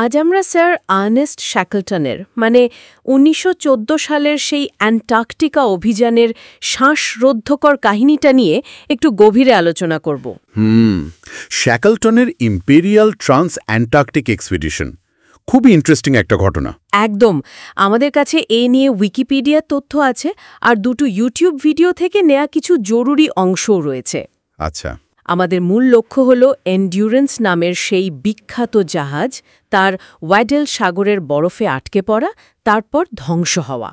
আজ আমরা sir Ernst শ্যাকলটনের মানে ১৯১৪ সালের সেই অ্যান্টার্কটিকা অভিযানের শ্বাসরোধকর কাহিনীটা নিয়ে একটু গভীরে আলোচনা করব। শ্যাকলটনের ইম্পেরিয়াল ট্রান্স অ্যান্টার্কটিক এক্সপিডিশন খুবই ইন্টারেস্টিং একটা ঘটনা। একদম। আমাদের কাছে এ নিয়ে উইকিপিডিয়ার তথ্য আছে, আর দুটো ইউটিউব ভিডিও থেকে নেয়া কিছু জরুরি অংশও রয়েছে। আচ্ছা, আমাদের মূল লক্ষ্য হল এন্ডিউরেন্স নামের সেই বিখ্যাত জাহাজ, তার ওয়াডেল সাগরের বরফে আটকে পড়া, তারপর ধ্বংস হওয়া।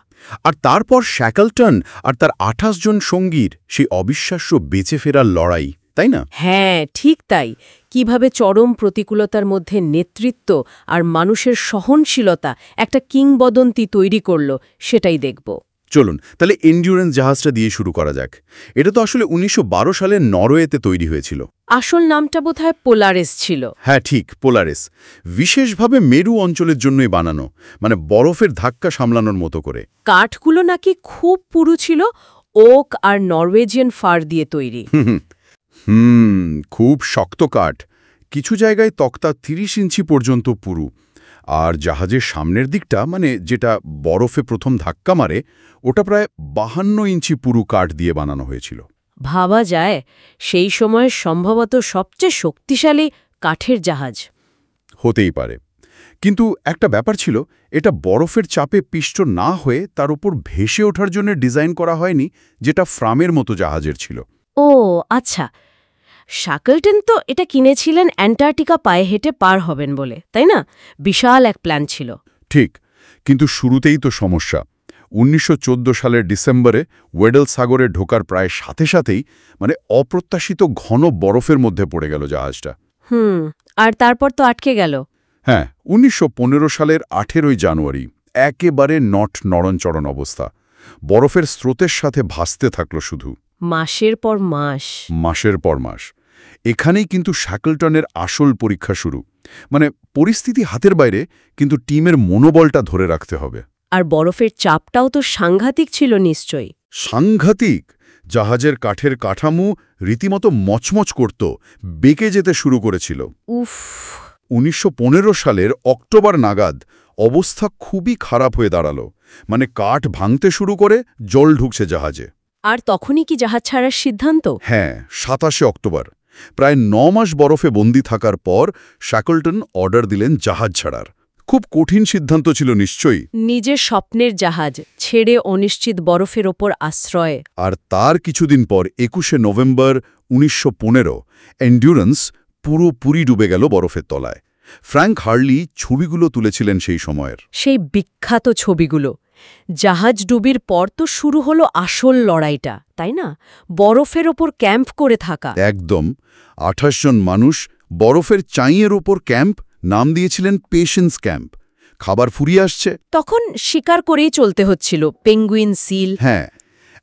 আর তারপর শ্যাকলটন আর তার ২৮ জন সঙ্গীর সেই অবিশ্বাস্য বেঁচে ফেরার লড়াই, তাই না? হ্যাঁ, ঠিক তাই। কিভাবে চরম প্রতিকূলতার মধ্যে নেতৃত্ব আর মানুষের সহনশীলতা একটা কিংবদন্তি তৈরি করল, সেটাই দেখব। চলুন তাহলে এন্ডিউরেন্স জাহাজটা দিয়ে শুরু করা যাক। এটা তো আসলে ১৯১২ সালে নরওয়েতে তৈরি হয়েছিল। আসল নামটা বোধহয় পোলারিস ছিল। হ্যাঁ ঠিক, পোলারিস। বিশেষভাবে মেরু অঞ্চলের জন্যই বানানো, মানে বরফের ধাক্কা সামলানোর মতো করে। কাঠগুলো নাকি খুব পুরু ছিল, ওক আর নরওয়েজিয়ান ফার দিয়ে তৈরি। খুব শক্ত কাঠ। কিছু জায়গায় তক্তা ৩০ ইঞ্চি পর্যন্ত পুরু। আর জাহাজের সামনের দিকটা, মানে যেটা বরফে প্রথম ধাক্কা মারে, ওটা প্রায় ৫২ ইঞ্চি পুরু কাঠ দিয়ে বানানো হয়েছিল। ভাবা যায় সেই সময়ের সম্ভবত সবচেয়ে শক্তিশালী কাঠের জাহাজ হতেই পারে। কিন্তু একটা ব্যাপার ছিল, এটা বরফের চাপে পিষ্ট না হয়ে তার উপর ভেসে ওঠার জন্য ডিজাইন করা হয়নি, যেটা ফ্রামের মতো জাহাজের ছিল। ও আচ্ছা, শ্যাকলটন তো এটা কিনেছিলেন অ্যান্টার্কটিকা পায়ে হেঁটে পার হবেন বলে, তাই না? বিশাল এক প্ল্যান ছিল। ঠিক, কিন্তু শুরুতেই তো সমস্যা। ১৯১৪ সালের ডিসেম্বরে ওয়েডেল সাগরে ঢোকার প্রায় সাথে সাথেই মানে অপ্রত্যাশিত ঘন বরফের মধ্যে পড়ে গেল জাহাজটা। আর তারপর তো আটকে গেল। হ্যাঁ, ১৯১৫ সালের ১৮ জানুয়ারি একেবারে নড়নচড়ন অবস্থা। বরফের স্রোতের সাথে ভাসতে থাকল শুধু। মাসের পর মাস। এখানেই কিন্তু শ্যাকলটনের আসল পরীক্ষা শুরু। মানে পরিস্থিতি হাতের বাইরে, কিন্তু টিমের মনোবলটা ধরে রাখতে হবে। আর বরফের চাপটাও তো সাংঘাতিক ছিল নিশ্চয়ই। সাংঘাতিক! জাহাজের কাঠের কাঠামো রীতিমতো মচমচ করত, বেঁকে যেতে শুরু করেছিল। উফ! ১৯১৫ সালের অক্টোবর নাগাদ অবস্থা খুবই খারাপ হয়ে দাঁড়ালো। মানে কাঠ ভাঙতে শুরু করে, জল ঢুকছে জাহাজে। আর তখনই কি জাহাজ ছাড়ার সিদ্ধান্ত? হ্যাঁ, ২৭ অক্টোবর। প্রায় ৯ মাস বরফে বন্দি থাকার পর শ্যাকলটন অর্ডার দিলেন জাহাজ ছাড়ার। খুব কঠিন সিদ্ধান্ত ছিল নিশ্চয়ই। নিজের স্বপ্নের জাহাজ ছেড়ে অনিশ্চিত বরফের ওপর আশ্রয়। আর তার কিছুদিন পর ২১শে নভেম্বর ১৯১৫ এন্ডিউরেন্স পুরোপুরি ডুবে গেল বরফের তলায়। ফ্র্যাঙ্ক হার্লি ছবিগুলো তুলেছিলেন সেই সময়ের। সেই বিখ্যাত ছবিগুলো। জাহাজ ডুবির পর তো শুরু হলো আসল লড়াইটা, তাই না? বরফের ওপর ক্যাম্প করে থাকা। একদম। ২৮ জন মানুষ বরফের চাঁইয়ের ওপর ক্যাম্প, নাম দিয়েছিলেন পেশেন্স ক্যাম্প। খাবার ফুরিয়ে আসছে, তখন শিকার করেই চলতে হচ্ছিল, পেঙ্গুইন, সিল। হ্যাঁ,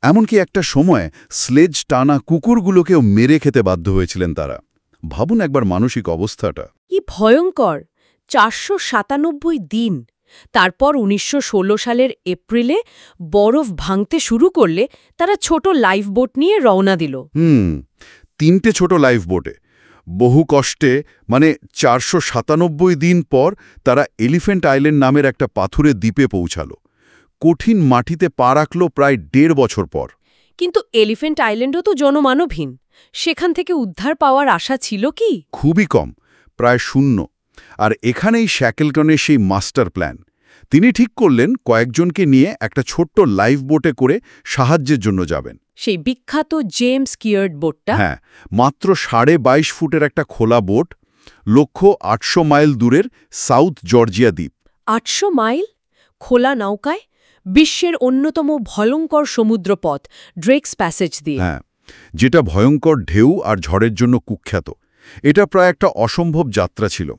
এমনকি একটা সময় স্লেজ টানা কুকুরগুলোকেও মেরে খেতে বাধ্য হয়েছিলেন তারা। ভাবুন একবার মানসিক অবস্থাটা। কি ভয়ঙ্কর! ৪৯৭ দিন। তারপর ১৯১৬ সালের এপ্রিলে বরফ ভাঙতে শুরু করলে তারা ছোট লাইফবোট নিয়ে রওনা দিল। ৩টে ছোট লাইফবোটে বহু কষ্টে, মানে ৪৯৭ দিন পর তারা এলিফ্যান্ট আইল্যান্ড নামের একটা পাথুরে দ্বীপে পৌঁছালো। কঠিন মাটিতে পা রাখল প্রায় ১.৫ বছর পর। কিন্তু এলিফ্যান্ট আইল্যান্ডও তো জনমানবহীন। সেখান থেকে উদ্ধার পাওয়ার আশা ছিল কি? খুবই কম, প্রায় শূন্য। আর এখানেই শ্যাকলটনের সেই মাস্টার প্ল্যান। তিনি ঠিক করলেন কয়েকজনকে নিয়ে একটা ছোট্ট লাইফবোটে করে সাহায্যের জন্য যাবেন। সেই বিখ্যাত জেমস কিয়ার্ড বোটটা? হ্যাঁ, মাত্র ২২.৫ ফুটের একটা খোলা বোট, লক্ষ্য ৮০০ মাইল দূরের সাউথ জর্জিয়া দ্বীপ। ৮০০ মাইল? খোলা নৌকায়? বিশ্বের অন্যতম ভয়ঙ্কর সমুদ্রপথ ড্রেকস প্যাসেজ দিয়ে। হ্যাঁ, যেটা ভয়ঙ্কর ঢেউ আর ঝড়ের জন্য কুখ্যাত। এটা প্রায় একটা অসম্ভব যাত্রা ছিল।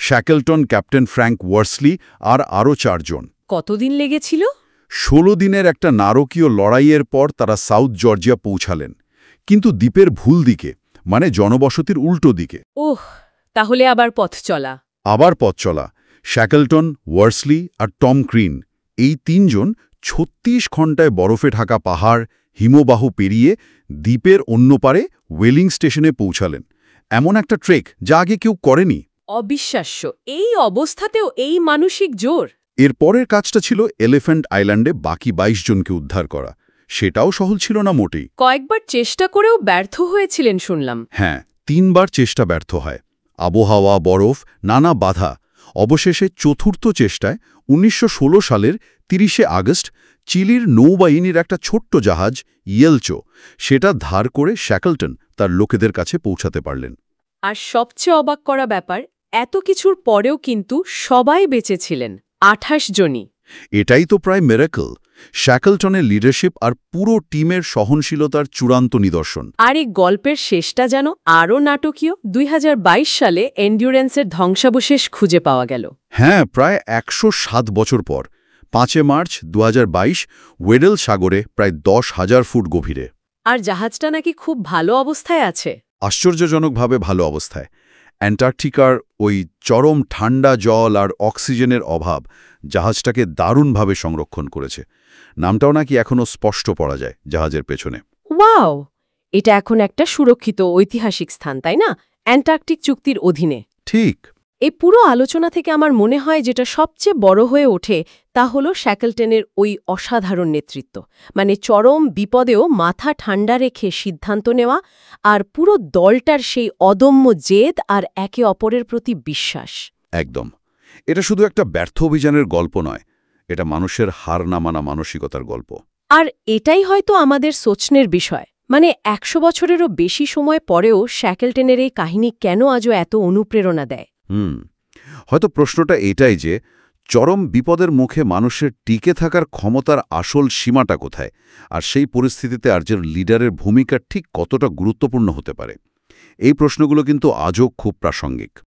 শ্যাকলটন, ক্যাপ্টেন ফ্র্যাঙ্ক ওয়ার্সলি আর আরও ৪ জন। কতদিন লেগেছিল? ১৬ দিনের একটা নারকীয় লড়াইয়ের পর তারা সাউথ জর্জিয়া পৌঁছালেন, কিন্তু দ্বীপের ভুল দিকে, মানে জনবসতির উল্টো দিকে। ওহ, তাহলে আবার পথ চলা। শ্যাকলটন, ওয়ার্সলি আর টম ক্রিন, এই ৩ জন ৩৬ ঘণ্টায় বরফে ঢাকা পাহাড়, হিমবাহ পেরিয়ে দ্বীপের অন্য পারে ওয়েলিং স্টেশনে পৌঁছালেন। এমন একটা ট্রেক যা আগে কেউ করেনি। অবিশ্বাস্য, এই অবস্থাতেও এই মানসিক জোর! এর পরের কাজটা ছিল এলিফ্যান্ট আইল্যান্ডে বাকি ২২ জনকে উদ্ধার করা। সেটাও সহজ ছিল না মোটেই। কয়েকবার চেষ্টা করেও ব্যর্থ হয়েছিলেন শুনলাম। হ্যাঁ, ৩ বার চেষ্টা ব্যর্থ হয়। আবহাওয়া, বরফ, নানা বাধা। অবশেষে চতুর্থ চেষ্টায় ১৯১৬ সালের ৩০শে আগস্ট চিলির নৌবাহিনীর একটা ছোট্ট জাহাজ ইয়েলচো সেটা ধার করে শ্যাকলটন তার লোকেদের কাছে পৌঁছাতে পারলেন। আর সবচেয়ে অবাক করা ব্যাপার, এত কিছুর পরেও কিন্তু সবাই বেঁচে ছিলেন, ২৮ জনই। এটাই তো প্রায় মিরাকল। শ্যাকলটনের লিডারশিপ আর পুরো টিমের সহনশীলতার চূড়ান্ত নিদর্শন। আর এই গল্পের শেষটা যেন আরও নাটকীয়। ২০২২ সালে এন্ডিউরেন্সের ধ্বংসাবশেষ খুঁজে পাওয়া গেল। হ্যাঁ, প্রায় ১০৭ বছর পর ৫ মার্চ ২০২২ ওয়েডেল সাগরে প্রায় ১০,০০০ ফুট গভীরে। আর জাহাজটা নাকি খুব ভালো অবস্থায় আছে। আশ্চর্যজনকভাবে ভালো অবস্থায়। অ্যান্টার্কটিকার ওই চরম ঠান্ডা জল আর অক্সিজেনের অভাব জাহাজটাকে দারুণভাবে সংরক্ষণ করেছে। নামটাও নাকি এখনও স্পষ্ট পড়া যায় জাহাজের পেছনে। ওয়াও! এটা এখন একটা সুরক্ষিত ঐতিহাসিক স্থান, তাই না? অ্যান্টার্কটিক চুক্তির অধীনে। ঠিক। এই পুরো আলোচনা থেকে আমার মনে হয় যেটা সবচেয়ে বড় হয়ে ওঠে তা হলো শ্যাকলটনের ওই অসাধারণ নেতৃত্ব। মানে চরম বিপদেও মাথা ঠান্ডা রেখে সিদ্ধান্ত নেওয়া, আর পুরো দলটার সেই অদম্য জেদ আর একে অপরের প্রতি বিশ্বাস। একদম। এটা শুধু একটা ব্যর্থ অভিযানের গল্প নয়, এটা মানুষের হার না মানা মানসিকতার গল্প। আর এটাই হয়তো আমাদের সোচনের বিষয়। মানে ১০০ বছরেরও বেশি সময় পরেও শ্যাকলটনের এই কাহিনী কেন আজও এত অনুপ্রেরণা দেয়? হয়তো প্রশ্নটা এটাই যে চরম বিপদের মুখে মানুষের টিকে থাকার ক্ষমতার আসল সীমাটা কোথায়, আর সেই পরিস্থিতিতে একজন লিডারের ভূমিকা ঠিক কতটা গুরুত্বপূর্ণ হতে পারে। এই প্রশ্নগুলো কিন্তু আজও খুব প্রাসঙ্গিক।